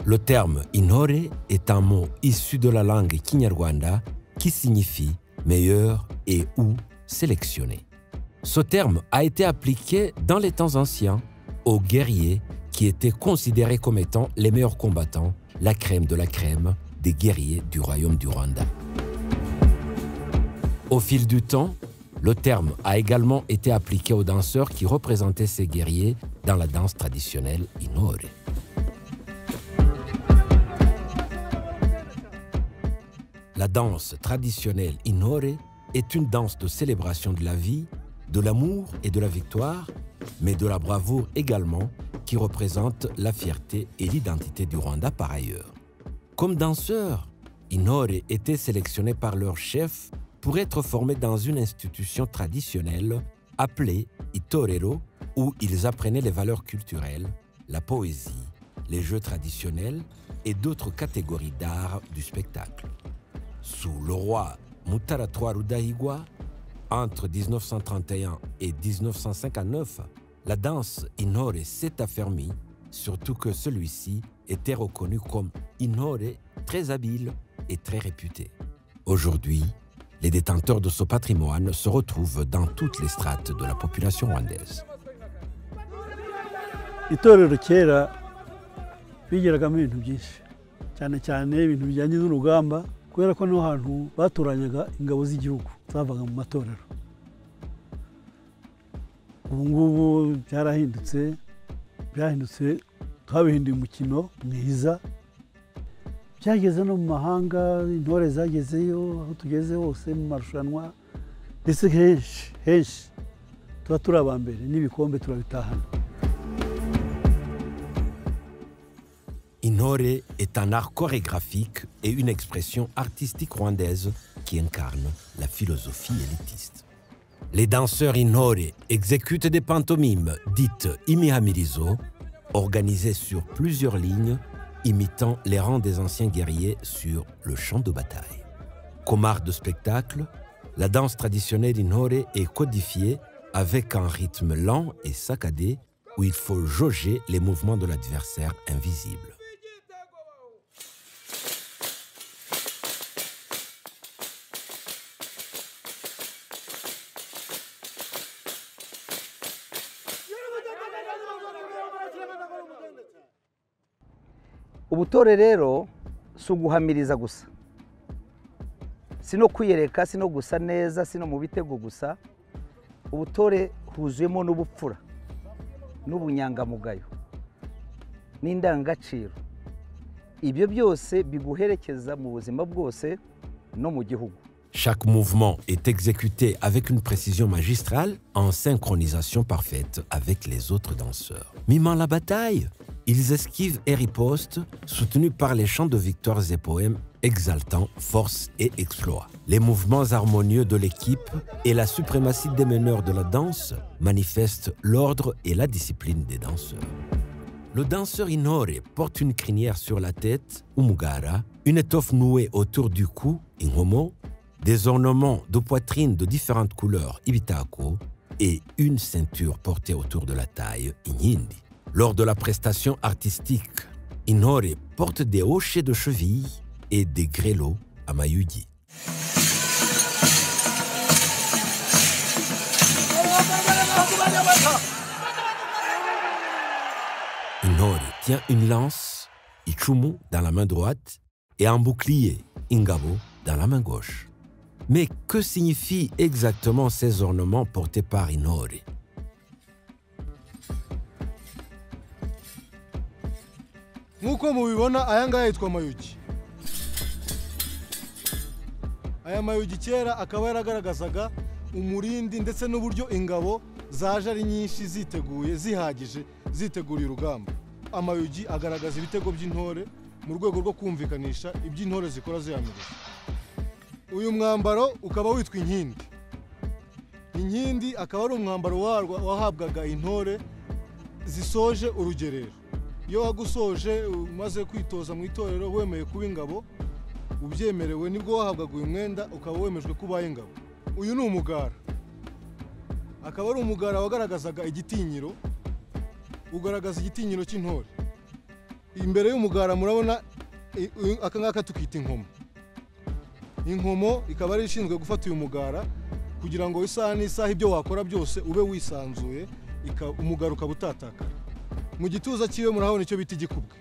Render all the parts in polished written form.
Le terme intore est un mot issu de la langue kinyarwanda qui signifie meilleur et ou sélectionné. Ce terme a été appliqué dans les temps anciens aux guerriers qui étaient considérés comme étant les meilleurs combattants, la crème de la crème des guerriers du royaume du Rwanda. Au fil du temps, le terme a également été appliqué aux danseurs qui représentaient ces guerriers dans la danse traditionnelle intore. La danse traditionnelle intore est une danse de célébration de la vie, de l'amour et de la victoire, mais de la bravoure également, qui représente la fierté et l'identité du Rwanda par ailleurs. Comme danseurs, intore étaient sélectionnés par leur chef pour être formés dans une institution traditionnelle appelée itorero, où ils apprenaient les valeurs culturelles, la poésie, les jeux traditionnels et d'autres catégories d'art du spectacle. Sous le roi Mutara III Rudahigwa, entre 1931 et 1959, la danse intore s'est affermie, surtout que celui-ci était reconnu comme intore très habile et très réputé. Aujourd'hui, les détenteurs de ce patrimoine se retrouvent dans toutes les strates de la population rwandaise. Itorero kera bigiragamo ibintu byinshi cyane cyane ibintu bijyanye n'urugamba kubera ko no hantu baturanyaga ingabo z'igihugu zavaga mu matorero. Ubu ngubu byarahindutse twabihinduye umukino mwiza, byageze no mu mahanga, intore zagezeyo aho tugeze hose mu marushanwa, ndetse henshi tuba turi abambere n'ibikombe turabitahana. Intore est un art chorégraphique et une expression artistique rwandaise qui incarne la philosophie élitiste. Les danseurs intore exécutent des pantomimes dites imihamirizo, organisées sur plusieurs lignes, imitant les rangs des anciens guerriers sur le champ de bataille. Comme art de spectacle, la danse traditionnelle intore est codifiée avec un rythme lent et saccadé où il faut jauger les mouvements de l'adversaire invisible. Ubutore rero si uguhamiriza gusa, si no kwiyereka, si no gusa neza, si no mu bitego gusa. Ubutore huzuyemo n'ubupfura n'ubunyangamugayo n'indangagaciro. Ibyo byose biguherekeza mu buzima bwose no mu gihugu. Chaque mouvement est exécuté avec une précision magistrale en synchronisation parfaite avec les autres danseurs. Mimant la bataille, ils esquivent et ripostent, soutenus par les chants de victoires et poèmes exaltant force et exploit. Les mouvements harmonieux de l'équipe et la suprématie des meneurs de la danse manifestent l'ordre et la discipline des danseurs. Le danseur intore porte une crinière sur la tête, umugara, une étoffe nouée autour du cou, inhomo, des ornements de poitrine de différentes couleurs, ibitako, et une ceinture portée autour de la taille, inkindi. Lors de la prestation artistique, intore porte des hochets de cheville et des grelots à mayugi. Intore tient une lance, ichumu, dans la main droite et un bouclier, ingabo, dans la main gauche. Mais que signifient exactement ces ornements portés par intore? Nk'uko mubibona aya ngaya yitwa mayugi. Aya mayugi kera akaba yaragaragazaga umurindi ndetse n'uburyo ingabo zaje ari nyinshi ziteguye zihagije ziteguriye urugamba. Amayugi agaragaza ibitego by'intore mu rwego rwo kumvikanisha iby'intore zikora zihamiriza. Uyu mwambaro ukaba witwa inkindi. Inkindi akaba ari umwambaro wahabwaga intore zisoje urugerero. Iyo wagusoje umaze kwitoza mu itorero wemeye kuba ingabo, ubyemerewe nibwo wahabwaga uyu mwenda ukaba wemejwe kuba ingabo. Uyu ni umugara. Akaba ari umugara wagaragazaga igitinyiro, ugaragaza igitinyiro cy'intore. imbere y'umugara murabona aka ngaka tukita inkomo. Inkomo ikaba ari ishinzwe gufata uyu mugara kugira ngo isaha n'isaha ibyo wakora byose ube wisanzuye, umugara ukaba utatakara. Mu gituza cyiwe murahabona icyo bita igikubwe.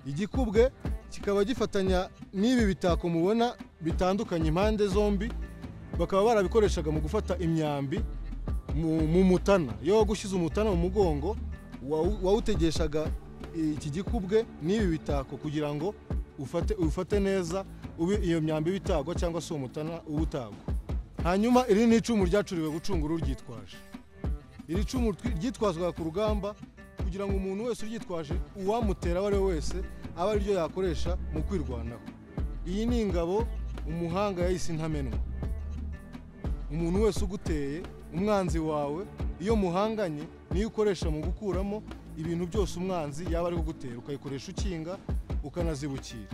Igikubwe kikaba gifatanya n'ibi bitako mubona bitandukanye impande zombi, bakaba barabikoreshaga mu gufata imyambi mu mutana. Iyo gushyize umutana mu mugongo wawutegeshaga iki gikubwe n'ibi bitako kugira ngo ufate neza ube iyo myambi bitagwa cyangwa se umutana ubutagwa. Hanyuma iri ni icumu ryacuriwe gucungura uryitwaje. Iri cumu ryitwazwaga ku rugamba kugira ngo umuntu wese uryitwaje uwamutera wari wese aba ari ryo yakoresha mu kwirwanaho. Iyi ni ingabo umuhanga yahise intamenwa. Umuntu wese uguteye umwanzi wawe iyo muhanganye niyo ukoresha mu gukuramo ibintu byose umwanzi yaba ari kugutera, ukayikoresha ukinga ukanazibukira.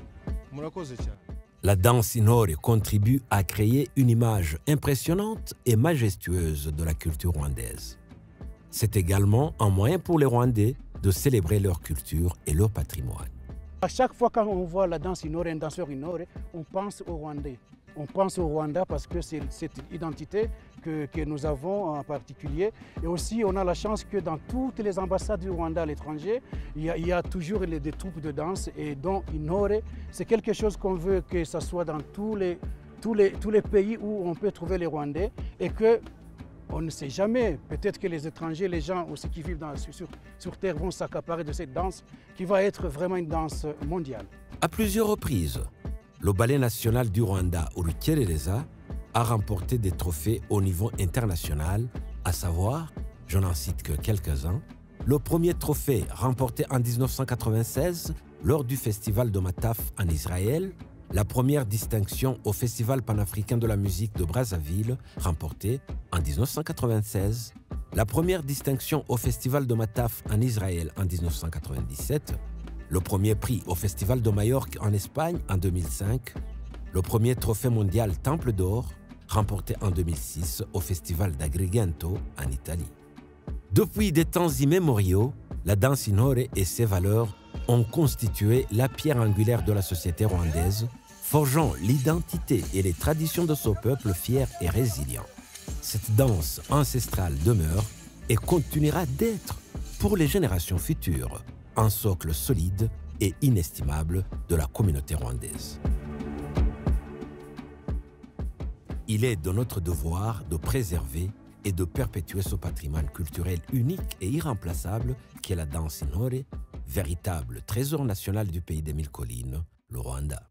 Murakoze cyane. La danse Intore contribue à créer une image impressionnante et majestueuse de la culture rwandaise. C'est également un moyen pour les Rwandais de célébrer leur culture et leur patrimoine. À chaque fois quand on voit la danse Intore, un danseur Intore, on pense aux Rwandais. On pense au Rwanda parce que c'est cette identité que nous avons en particulier. Et aussi, on a la chance que dans toutes les ambassades du Rwanda à l'étranger, il y a toujours des troupes de danse. Et donc, Intore, c'est quelque chose qu'on veut que ça soit dans tous les pays où on peut trouver les Rwandais. Et que on ne sait jamais, peut-être que les étrangers, les gens aussi qui vivent sur Terre vont s'accaparer de cette danse qui va être vraiment une danse mondiale. À plusieurs reprises, le ballet national du Rwanda, Urukerereza, a remporté des trophées au niveau international, à savoir, je n'en cite que quelques-uns, le premier trophée remporté en 1996 lors du festival de Mataf en Israël, la première distinction au Festival panafricain de la musique de Brazzaville, remportée en 1996, la première distinction au Festival de Mataf en Israël en 1997, le premier prix au Festival de Majorque en Espagne en 2005, le premier trophée mondial Temple d'Or, remporté en 2006 au Festival d'Agrigento en Italie. Depuis des temps immémoriaux, la danse Intore et ses valeurs ont constitué la pierre angulaire de la société rwandaise, forgeant l'identité et les traditions de ce peuple fier et résilient. Cette danse ancestrale demeure et continuera d'être, pour les générations futures, un socle solide et inestimable de la communauté rwandaise. Il est de notre devoir de préserver et de perpétuer ce patrimoine culturel unique et irremplaçable qu'est la danse Intore, véritable trésor national du pays des mille collines, le Rwanda.